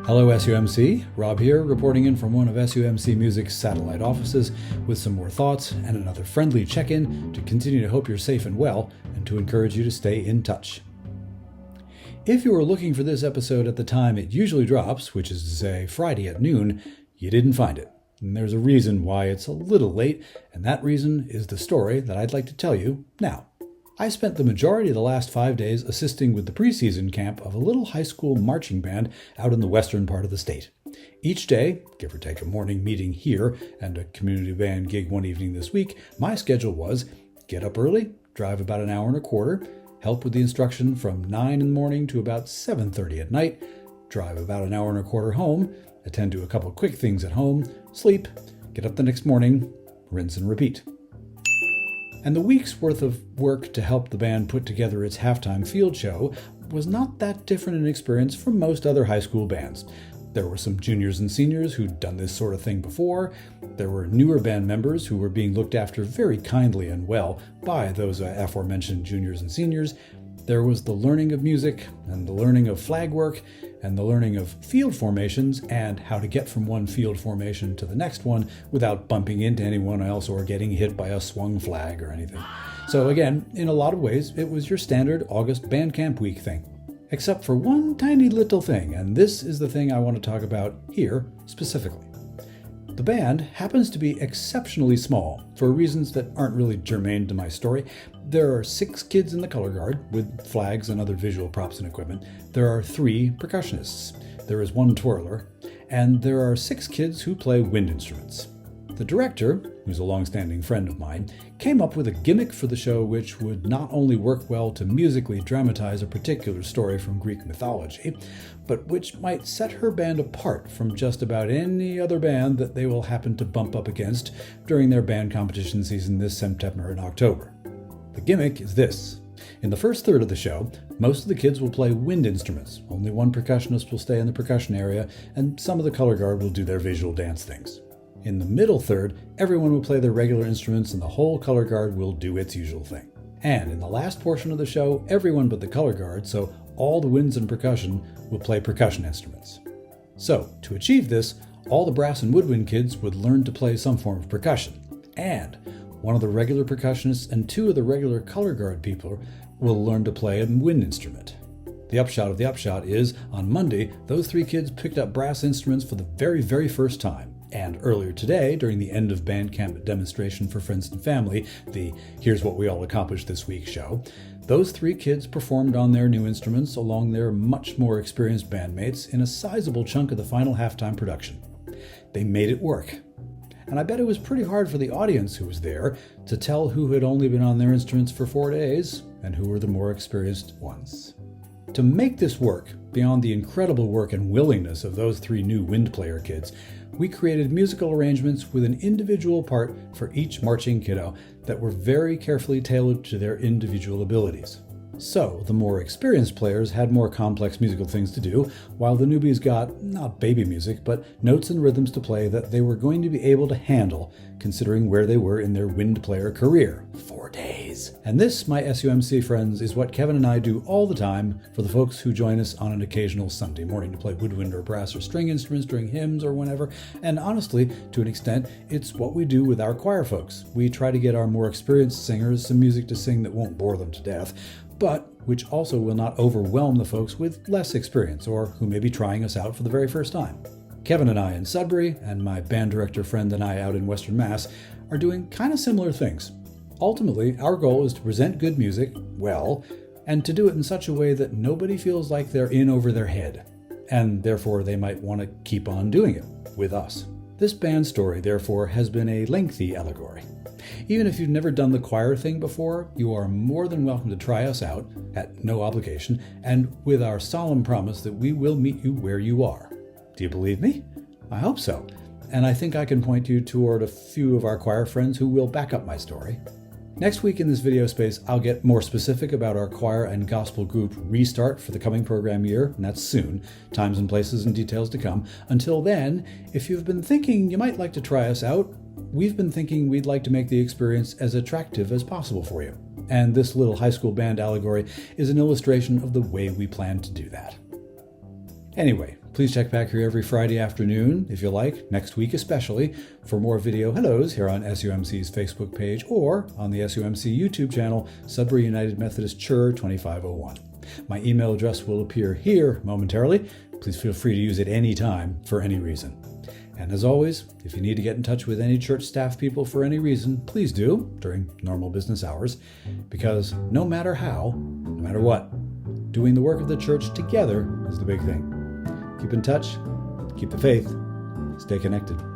Hello SUMC, Rob here, reporting in from one of SUMC Music's satellite offices with some more thoughts and another friendly check-in to continue to hope you're safe and well and to encourage you to stay in touch. If you were looking for this episode at the time it usually drops, which is to say Friday at noon, you didn't find it. And there's a reason why it's a little late, and that reason is the story that I'd like to tell you now. I spent the majority of the last 5 days assisting with the preseason camp of a little high school marching band out in the western part of the state. Each day, give or take a morning meeting here and a community band gig one evening this week, my schedule was get up early, drive about an hour and a quarter, help with the instruction from 9 in the morning to about 7:30 at night, drive about an hour and a quarter home, attend to a couple quick things at home, sleep, get up the next morning, rinse and repeat. And the week's worth of work to help the band put together its halftime field show was not that different an experience from most other high school bands. There were some juniors and seniors who'd done this sort of thing before. There were newer band members who were being looked after very kindly and well by those aforementioned juniors and seniors. There was the learning of music and the learning of flag work and the learning of field formations and how to get from one field formation to the next one without bumping into anyone else or getting hit by a swung flag or anything. So again, in a lot of ways, it was your standard August band camp week thing. Except for one tiny little thing, and this is the thing I want to talk about here specifically. The band happens to be exceptionally small for reasons that aren't really germane to my story. There are 6 kids in the color guard with flags and other visual props and equipment. There are 3 percussionists. There is 1 twirler. And there are 6 kids who play wind instruments. The director, who's a long-standing friend of mine, came up with a gimmick for the show which would not only work well to musically dramatize a particular story from Greek mythology, but which might set her band apart from just about any other band that they will happen to bump up against during their band competition season this September and October. The gimmick is this. In the first third of the show, most of the kids will play wind instruments. Only 1 percussionist will stay in the percussion area, and some of the color guard will do their visual dance things. In the middle third, everyone will play their regular instruments and the whole color guard will do its usual thing. And in the last portion of the show, everyone but the color guard, so all the winds and percussion, will play percussion instruments. So, to achieve this, all the brass and woodwind kids would learn to play some form of percussion. And one of the regular percussionists and 2 of the regular color guard people will learn to play a wind instrument. The upshot of the upshot is, on Monday, those 3 kids picked up brass instruments for the very, very first time. And earlier today, during the end of band camp demonstration for friends and family, the Here's What We All Accomplished This Week show, those 3 kids performed on their new instruments along their much more experienced bandmates in a sizable chunk of the final halftime production. They made it work. And I bet it was pretty hard for the audience who was there to tell who had only been on their instruments for 4 days and who were the more experienced ones. To make this work, beyond the incredible work and willingness of those 3 new wind player kids, we created musical arrangements with an individual part for each marching kiddo that were very carefully tailored to their individual abilities. So, the more experienced players had more complex musical things to do, while the newbies got, not baby music, but notes and rhythms to play that they were going to be able to handle, considering where they were in their wind player career. 4 days. And this, my SUMC friends, is what Kevin and I do all the time for the folks who join us on an occasional Sunday morning to play woodwind or brass or string instruments during hymns or whenever. And honestly, to an extent, it's what we do with our choir folks. We try to get our more experienced singers some music to sing that won't bore them to death, but which also will not overwhelm the folks with less experience or who may be trying us out for the very first time. Kevin and I in Sudbury, and my band director friend and I out in Western Mass, are doing kind of similar things. Ultimately, our goal is to present good music, well, and to do it in such a way that nobody feels like they're in over their head, and therefore they might want to keep on doing it with us. This band story, therefore, has been a lengthy allegory. Even if you've never done the choir thing before, you are more than welcome to try us out, at no obligation, and with our solemn promise that we will meet you where you are. Do you believe me? I hope so, and I think I can point you toward a few of our choir friends who will back up my story. Next week in this video space, I'll get more specific about our choir and gospel group restart for the coming program year, and that's soon. Times and places and details to come. Until then, if you've been thinking you might like to try us out, we've been thinking we'd like to make the experience as attractive as possible for you. And this little high school band allegory is an illustration of the way we plan to do that. Anyway, Please check back here every Friday afternoon, if you like, next week especially, for more video hellos here on SUMC's Facebook page or on the SUMC YouTube channel, Sudbury United Methodist Church 2501. My email address will appear here momentarily. Please feel free to use it anytime for any reason. And as always, if you need to get in touch with any church staff people for any reason, please do during normal business hours, because no matter how, no matter what, doing the work of the church together is the big thing. Keep in touch, keep the faith, stay connected.